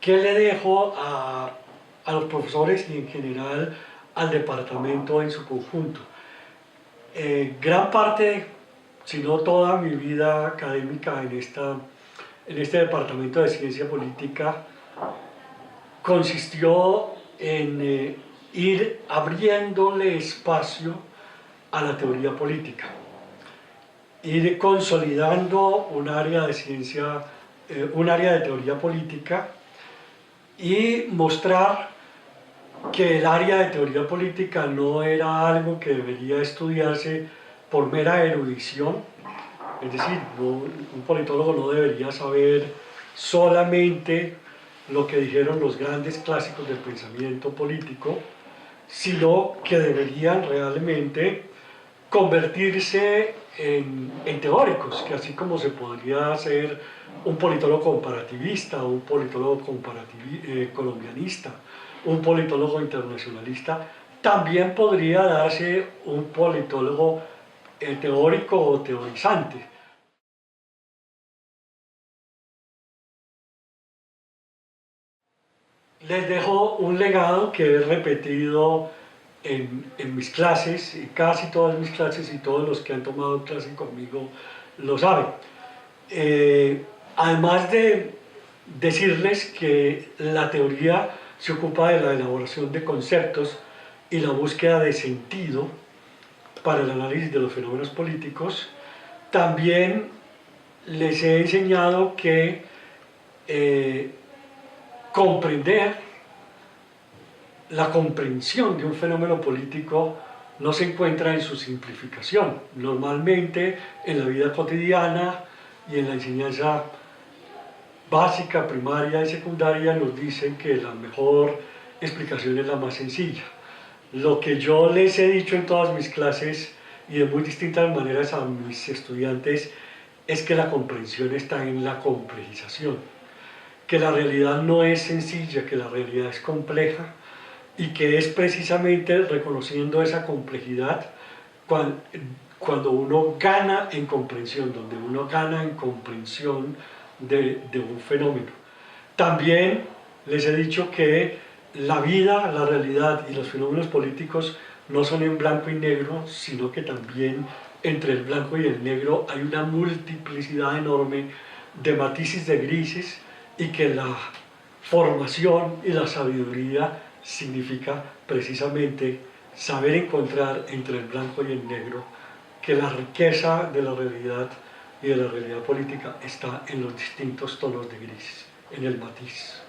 ¿Qué le dejo a los profesores y en general al departamento en su conjunto? Gran parte, si no toda mi vida académica en este departamento de ciencia política consistió en ir abriéndole espacio a la teoría política, ir consolidando un área de ciencia, un área de teoría política y mostrar que el área de teoría política no era algo que debería estudiarse por mera erudición, es decir, un politólogo no debería saber solamente lo que dijeron los grandes clásicos del pensamiento político, sino que deberían realmente convertirse en teóricos, que así como se podría hacer un politólogo comparativista, un politólogo colombianista, un politólogo internacionalista, también podría darse un politólogo teórico o teorizante. Les dejo un legado que he repetido en mis clases, en casi todas mis clases, y todos los que han tomado clase conmigo lo saben. Además de decirles que la teoría se ocupa de la elaboración de conceptos y la búsqueda de sentido para el análisis de los fenómenos políticos, también les he enseñado que comprender la comprensión de un fenómeno político no se encuentra en su simplificación. Normalmente en la vida cotidiana y en la enseñanza básica, primaria y secundaria nos dicen que la mejor explicación es la más sencilla. Lo que yo les he dicho en todas mis clases y de muy distintas maneras a mis estudiantes es que la comprensión está en la complejización, que la realidad no es sencilla, que la realidad es compleja y que es precisamente reconociendo esa complejidad cuando uno gana en comprensión, donde uno gana en comprensión de un fenómeno. También les he dicho que la vida, la realidad y los fenómenos políticos no son en blanco y negro, sino que también entre el blanco y el negro hay una multiplicidad enorme de matices de grises, y que la formación y la sabiduría significa precisamente saber encontrar entre el blanco y el negro, que la riqueza de la realidad y de la realidad política está en los distintos tonos de gris, en el matiz.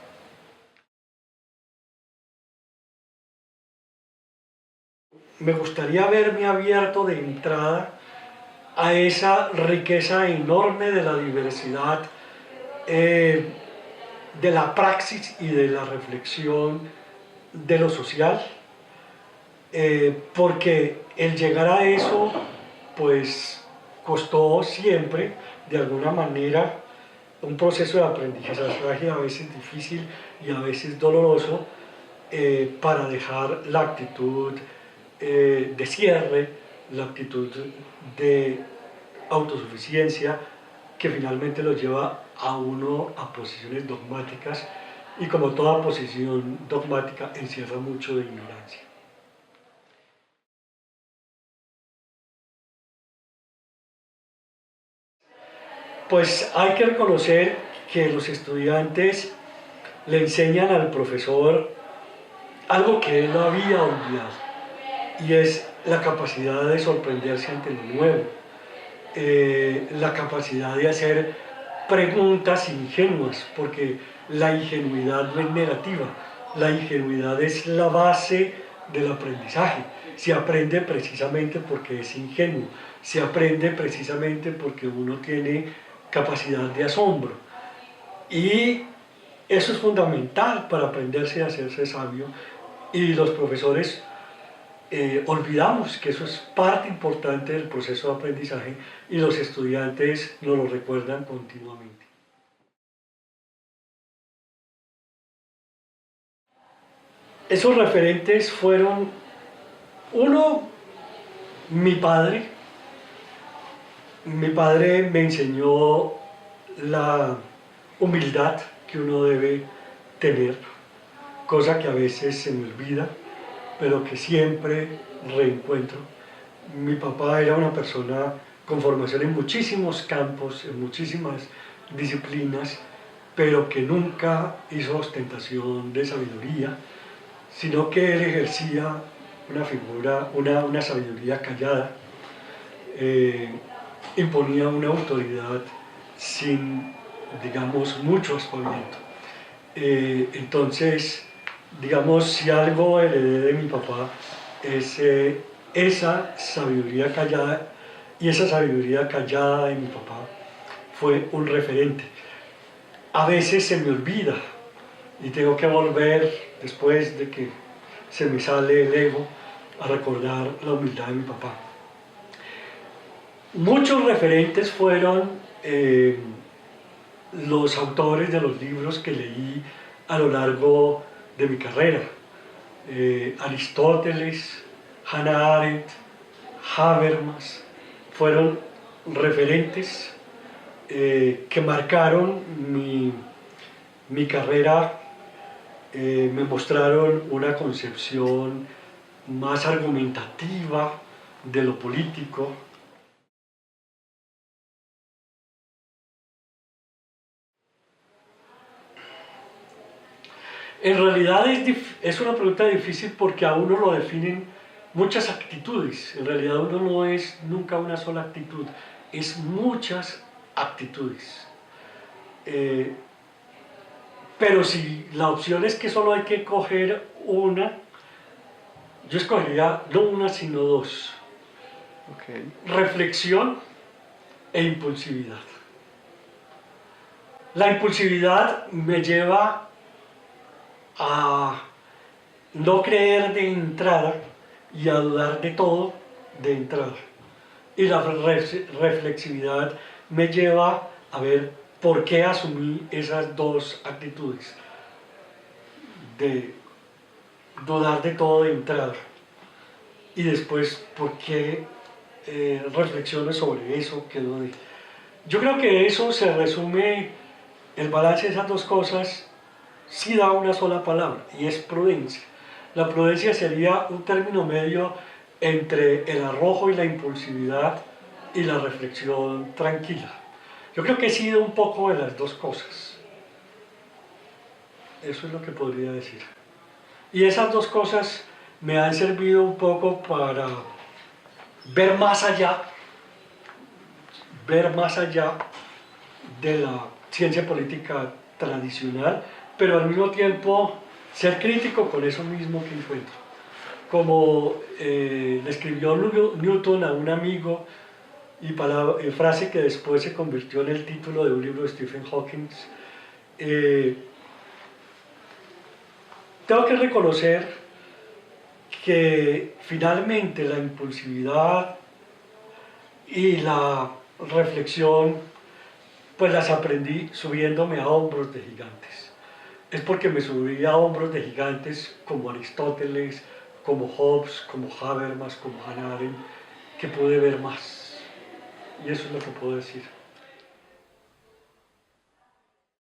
Me gustaría verme abierto de entrada a esa riqueza enorme de la diversidad, de la praxis y de la reflexión de lo social, porque el llegar a eso pues costó siempre de alguna manera un proceso de aprendizaje a veces difícil y a veces doloroso, para dejar la actitud de cierre, la actitud de autosuficiencia que finalmente lo lleva a uno a posiciones dogmáticas, y como toda posición dogmática encierra mucho de ignorancia. Pues hay que reconocer que los estudiantes le enseñan al profesor algo que él no había olvidado, y es la capacidad de sorprenderse ante lo nuevo, la capacidad de hacer preguntas ingenuas, porque la ingenuidad no es negativa, la ingenuidad es la base del aprendizaje. Se aprende precisamente porque es ingenuo, se aprende precisamente porque uno tiene capacidad de asombro, y eso es fundamental para aprenderse a hacerse sabio, y los profesores olvidamos que eso es parte importante del proceso de aprendizaje, y los estudiantes nos lo recuerdan continuamente. Esos referentes fueron, uno, mi padre. Mi padre me enseñó la humildad que uno debe tener, cosa que a veces se me olvida, pero que siempre reencuentro. Mi papá era una persona con formación en muchísimos campos, en muchísimas disciplinas, pero que nunca hizo ostentación de sabiduría, sino que él ejercía una sabiduría callada, imponía una autoridad sin, digamos, mucho aspaviento. Entonces, digamos, si algo heredé de mi papá es esa sabiduría callada, y esa sabiduría callada de mi papá fue un referente. A veces se me olvida y tengo que volver, después de que se me sale el ego, a recordar la humildad de mi papá. Muchos referentes fueron los autores de los libros que leí a lo largo de mi carrera. Aristóteles, Hannah Arendt, Habermas, fueron referentes que marcaron mi carrera, me mostraron una concepción más argumentativa de lo político. En realidad es una pregunta difícil porque a uno lo definen muchas actitudes. En realidad uno no es nunca una sola actitud, es muchas actitudes. Pero si la opción es que solo hay que coger una, yo escogería no una sino dos. Okay. Reflexión e impulsividad. La impulsividad me lleva a no creer de entrada y a dudar de todo de entrada. Y la reflexividad me lleva a ver por qué asumí esas dos actitudes, de dudar de todo de entrada y después por qué reflexiono sobre eso que dudé. Yo creo que eso se resume, el balance de esas dos cosas sí da una sola palabra, y es prudencia. La prudencia sería un término medio entre el arrojo y la impulsividad y la reflexión tranquila. Yo creo que he sido un poco de las dos cosas. Eso es lo que podría decir. Y esas dos cosas me han servido un poco para ver más allá de la ciencia política tradicional, pero al mismo tiempo ser crítico con eso mismo que encuentro. Como le escribió Newton a un amigo, y frase que después se convirtió en el título de un libro de Stephen Hawking, tengo que reconocer que finalmente la impulsividad y la reflexión pues las aprendí subiéndome a hombros de gigantes. Es porque me subí a hombros de gigantes como Aristóteles, como Hobbes, como Habermas, como Hannah Arendt, que pude ver más. Y eso es lo que puedo decir.